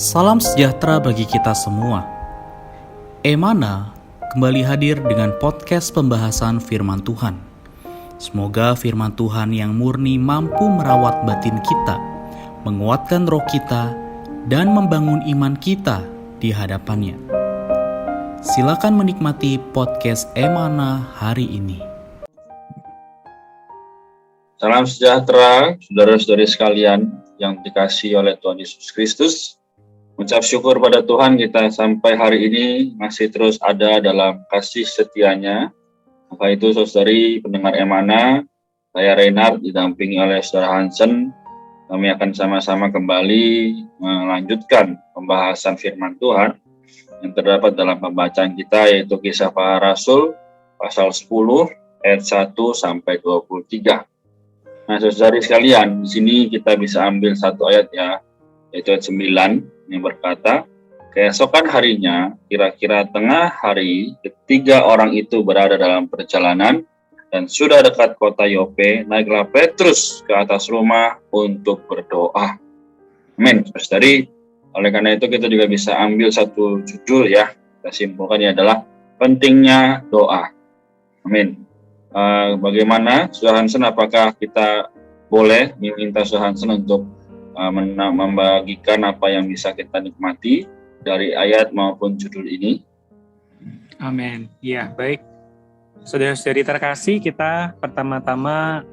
Salam sejahtera bagi kita semua. Emana kembali hadir dengan podcast pembahasan firman Tuhan. Semoga firman Tuhan yang murni mampu merawat batin kita, menguatkan roh kita, dan membangun iman kita di hadapannya. Silakan menikmati podcast Emana hari ini. Salam sejahtera, saudara-saudari sekalian yang dikasihi oleh Tuhan Yesus Kristus. Ucap syukur pada Tuhan kita sampai hari ini masih terus ada dalam kasih setianya. Maka itu saudari pendengar Emana, saya Reinhard didampingi oleh saudara Hansen. Kami akan sama-sama kembali melanjutkan pembahasan firman Tuhan yang terdapat dalam pembacaan kita, yaitu Kisah Para Rasul pasal 10 ayat 1 sampai 23. Nah, saudari sekalian, di sini kita bisa ambil satu ayat ya, yaitu ayat 9 yang berkata, keesokan harinya, kira-kira tengah hari, ketiga orang itu berada dalam perjalanan dan sudah dekat kota Yope, naiklah Petrus ke atas rumah untuk berdoa. Amin. Saudari, oleh karena itu kita juga bisa ambil satu judul ya, kita simpulkannya adalah pentingnya doa. Amin. Bagaimana, Saudara Hansen, apakah kita boleh meminta Saudara Hansen untuk membagikan apa yang bisa kita nikmati dari ayat maupun judul ini? Amin. Ya, baik. Saudara-saudari terkasih, kita pertama-tama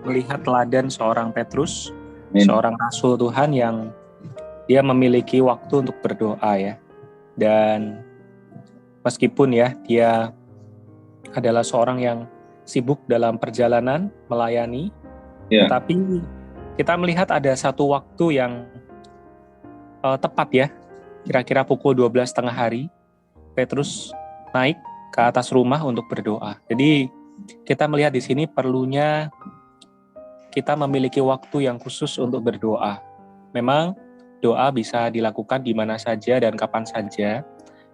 melihat teladan seorang Petrus, seorang rasul Tuhan yang dia memiliki waktu untuk berdoa ya. Dan meskipun ya dia adalah seorang yang sibuk dalam perjalanan melayani, tetapi kita melihat ada satu waktu yang tepat ya, kira-kira pukul 12 tengah hari, Petrus naik ke atas rumah untuk berdoa. Jadi kita melihat di sini perlunya kita memiliki waktu yang khusus untuk berdoa. Memang doa bisa dilakukan di mana saja dan kapan saja,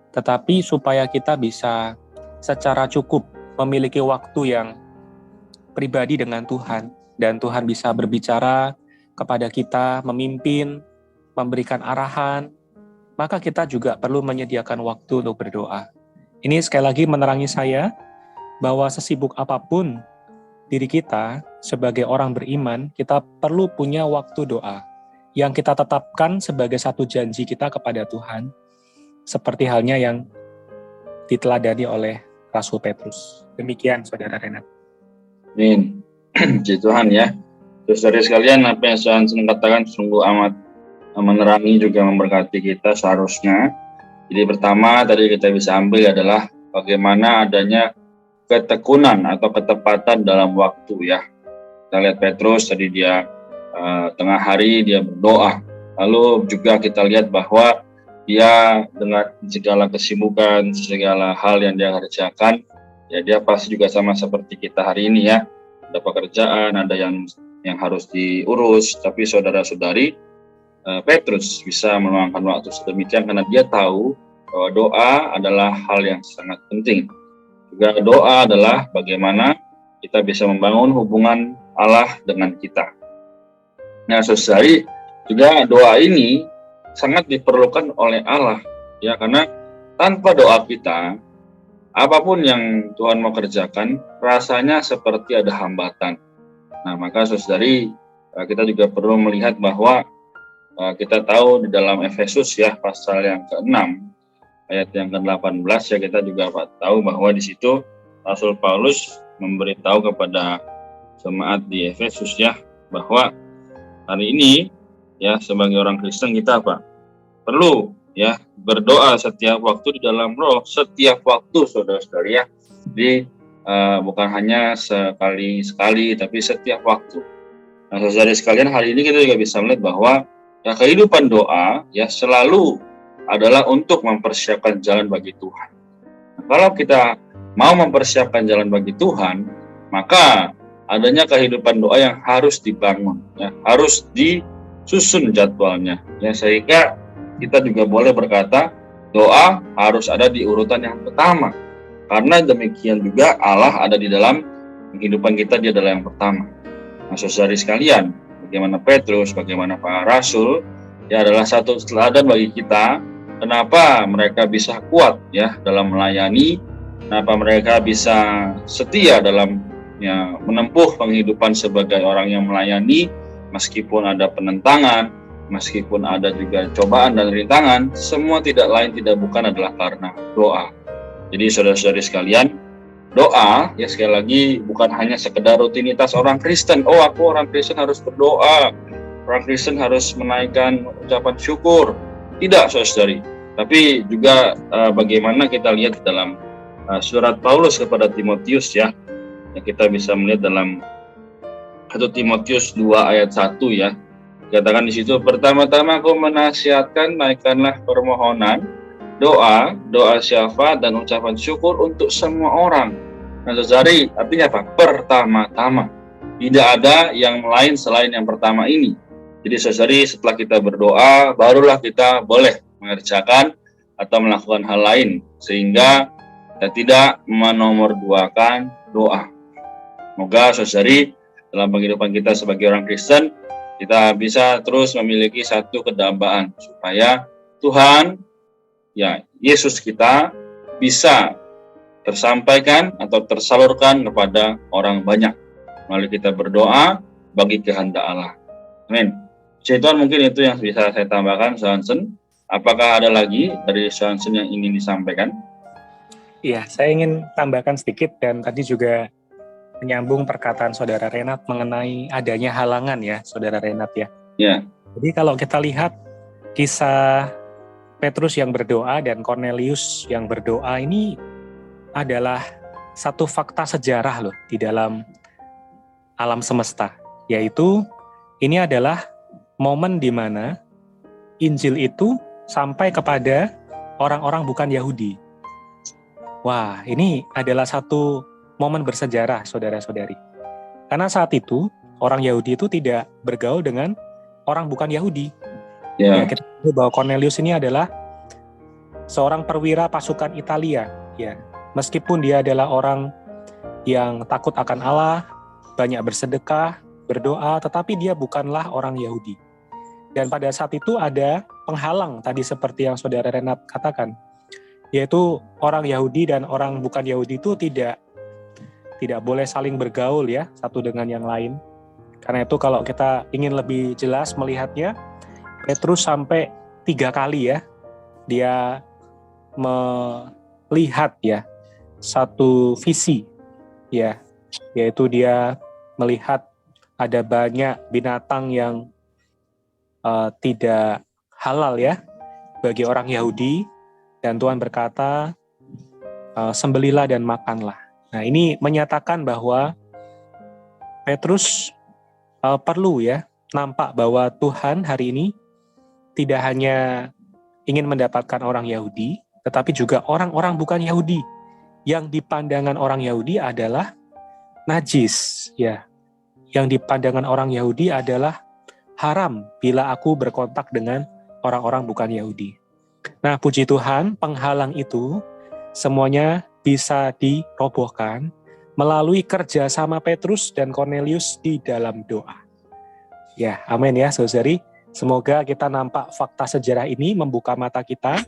tetapi supaya kita bisa secara cukup memiliki waktu yang pribadi dengan Tuhan, dan Tuhan bisa berbicara kepada kita, memimpin, memberikan arahan, maka kita juga perlu menyediakan waktu untuk berdoa. Ini sekali lagi menerangi saya bahwa sesibuk apapun diri kita sebagai orang beriman, kita perlu punya waktu doa yang kita tetapkan sebagai satu janji kita kepada Tuhan, seperti halnya yang diteladani oleh Rasul Petrus. Demikian, Saudara Renat. Amin. Puji Tuhan ya. Saudara sekalian, apa yang saya katakan sungguh amat menerangi juga memberkati kita seharusnya. Jadi pertama tadi kita bisa ambil adalah bagaimana adanya ketekunan atau ketepatan dalam waktu ya. Kita lihat Petrus tadi dia tengah hari dia berdoa. Lalu juga kita lihat bahwa dia dengan segala kesibukan, segala hal yang dia kerjakan, ya dia pasti juga sama seperti kita hari ini ya. Ada pekerjaan, ada yang harus diurus, tapi saudara-saudari, Petrus bisa meluangkan waktu sedemikian karena dia tahu bahwa doa adalah hal yang sangat penting. Juga doa adalah bagaimana kita bisa membangun hubungan Allah dengan kita. Nah, saudari, juga doa ini sangat diperlukan oleh Allah, ya, karena tanpa doa kita, apapun yang Tuhan mau kerjakan, rasanya seperti ada hambatan. Nah, maka saudari, kita juga perlu melihat bahwa kita tahu di dalam Efesus ya, pasal yang ke-6, ayat yang ke-18 ya, kita juga tahu bahwa di situ Rasul Paulus memberitahu kepada jemaat di Efesus ya, bahwa hari ini ya, sebagai orang Kristen kita perlu ya berdoa setiap waktu di dalam roh, setiap waktu saudara-saudari ya. Jadi bukan hanya sekali-sekali, tapi setiap waktu. Nah, saudara sekalian, hari ini kita juga bisa melihat bahwa ya kehidupan doa ya selalu adalah untuk mempersiapkan jalan bagi Tuhan. Nah, kalau kita mau mempersiapkan jalan bagi Tuhan, maka adanya kehidupan doa yang harus dibangun, ya, harus disusun jadwalnya, ya, sehingga kita juga boleh berkata doa harus ada di urutan yang pertama. Karena demikian juga Allah ada di dalam kehidupan kita, dia adalah yang pertama. Nah, saudari sekalian, bagaimana Petrus, bagaimana para rasul, ya adalah satu teladan bagi kita. Kenapa mereka bisa kuat ya dalam melayani, kenapa mereka bisa setia dalam ya menempuh penghidupan sebagai orang yang melayani, meskipun ada penentangan, meskipun ada juga cobaan dan rintangan, semua tidak lain tidak bukan adalah karena doa. Jadi saudara-saudari sekalian, doa ya sekali lagi bukan hanya sekedar rutinitas orang Kristen. Oh, aku orang Kristen harus berdoa, orang Kristen harus menaikkan ucapan syukur. Tidak, saudari. Tapi juga bagaimana kita lihat dalam surat Paulus kepada Timotius ya. Kita bisa melihat dalam 1 Timotius 2 ayat 1 ya. Dikatakan di situ, pertama-tama aku menasihatkan, naikkanlah permohonan, doa syafaat dan ucapan syukur untuk semua orang. Nah, saudari, artinya apa? Pertama-tama. Tidak ada yang lain selain yang pertama ini. Jadi saudari, setelah kita berdoa, barulah kita boleh mengerjakan atau melakukan hal lain, sehingga kita tidak menomorduakan doa. Semoga saudari, dalam kehidupan kita sebagai orang Kristen, kita bisa terus memiliki satu kedambaan, supaya Tuhan, ya Yesus kita, bisa tersampaikan atau tersalurkan kepada orang banyak melalui kita berdoa bagi kehendak Allah. Amin. Tuhan, mungkin itu yang bisa saya tambahkan, Johnson. Apakah ada lagi dari Johnson yang ingin disampaikan? Iya, saya ingin tambahkan sedikit, dan tadi juga menyambung perkataan Saudara Renat mengenai adanya halangan ya, Saudara Renat ya. Ya. Jadi kalau kita lihat kisah Petrus yang berdoa dan Cornelius yang berdoa ini adalah satu fakta sejarah loh di dalam alam semesta, yaitu ini adalah momen di mana Injil itu sampai kepada orang-orang bukan Yahudi. Wah, ini adalah satu momen bersejarah, saudara-saudari. Karena saat itu, orang Yahudi itu tidak bergaul dengan orang bukan Yahudi. Ya, kita tahu bahwa Cornelius ini adalah seorang perwira pasukan Italia. Ya, meskipun dia adalah orang yang takut akan Allah, banyak bersedekah, berdoa, tetapi dia bukanlah orang Yahudi. Dan pada saat itu ada penghalang, tadi seperti yang Saudara Renat katakan, yaitu orang Yahudi dan orang bukan Yahudi itu tidak boleh saling bergaul ya, satu dengan yang lain. Karena itu kalau kita ingin lebih jelas melihatnya, Petrus sampai 3 kali ya, dia melihat ya, satu visi ya, yaitu dia melihat ada banyak binatang yang tidak halal ya bagi orang Yahudi, dan Tuhan berkata, sembelilah dan makanlah. Nah, ini menyatakan bahwa Petrus perlu ya nampak bahwa Tuhan hari ini tidak hanya ingin mendapatkan orang Yahudi, tetapi juga orang-orang bukan Yahudi yang di pandangan orang Yahudi adalah najis ya. Yang di pandangan orang Yahudi adalah haram bila aku berkontak dengan orang-orang bukan Yahudi. Nah, puji Tuhan, penghalang itu semuanya bisa dirobohkan melalui kerjasama Petrus dan Cornelius di dalam doa. Ya, amin ya, saudari. Semoga kita nampak fakta sejarah ini membuka mata kita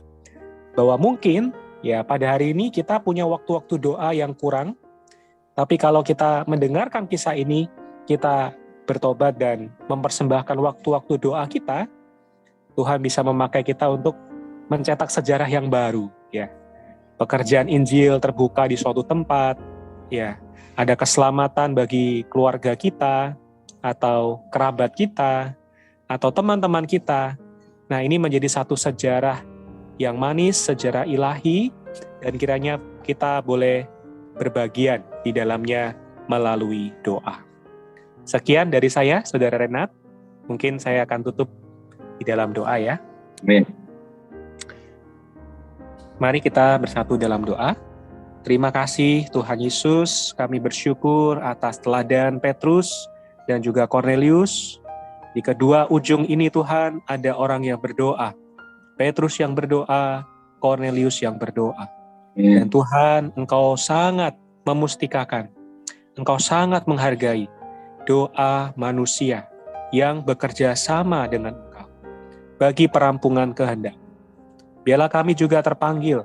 bahwa mungkin ya pada hari ini kita punya waktu-waktu doa yang kurang, tapi kalau kita mendengarkan kisah ini, kita bertobat dan mempersembahkan waktu-waktu doa kita, Tuhan bisa memakai kita untuk mencetak sejarah yang baru ya. Pekerjaan Injil terbuka di suatu tempat ya. Ada keselamatan bagi keluarga kita atau kerabat kita atau teman-teman kita. Nah, ini menjadi satu sejarah yang manis, sejarah ilahi, dan kiranya kita boleh berbagian di dalamnya melalui doa. Sekian dari saya, Saudara Renat. Mungkin saya akan tutup di dalam doa ya. Amin. Mari kita bersatu dalam doa. Terima kasih Tuhan Yesus, kami bersyukur atas teladan Petrus dan juga Cornelius. Di kedua ujung ini Tuhan, ada orang yang berdoa. Petrus yang berdoa, Cornelius yang berdoa. Dan Tuhan, Engkau sangat memustikakan, Engkau sangat menghargai doa manusia yang bekerja sama dengan Engkau. bagi perampungan kehendak. Biarlah kami juga terpanggil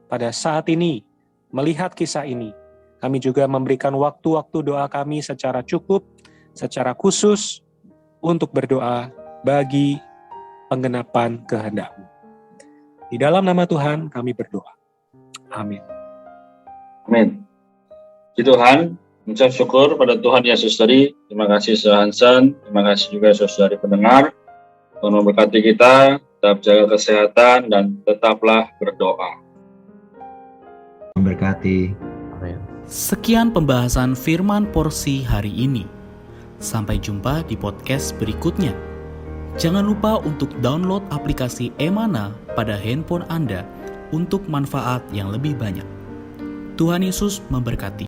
pada saat ini, melihat kisah ini. Kami juga memberikan waktu-waktu doa kami secara cukup, secara khusus, untuk berdoa bagi penggenapan kehendak-Mu. Di dalam nama Tuhan kami berdoa. Amin. Amin. Puji Tuhan, mengucap syukur pada Tuhan Yesus tadi. Terima kasih Saudara Hansen, terima kasih juga saudari pendengar. Tuhan memberkati kita, tetap jaga kesehatan dan tetaplah berdoa. Memberkati. Amin. Sekian pembahasan firman porsi hari ini. Sampai jumpa di podcast berikutnya. Jangan lupa untuk download aplikasi Emana pada handphone Anda untuk manfaat yang lebih banyak. Tuhan Yesus memberkati.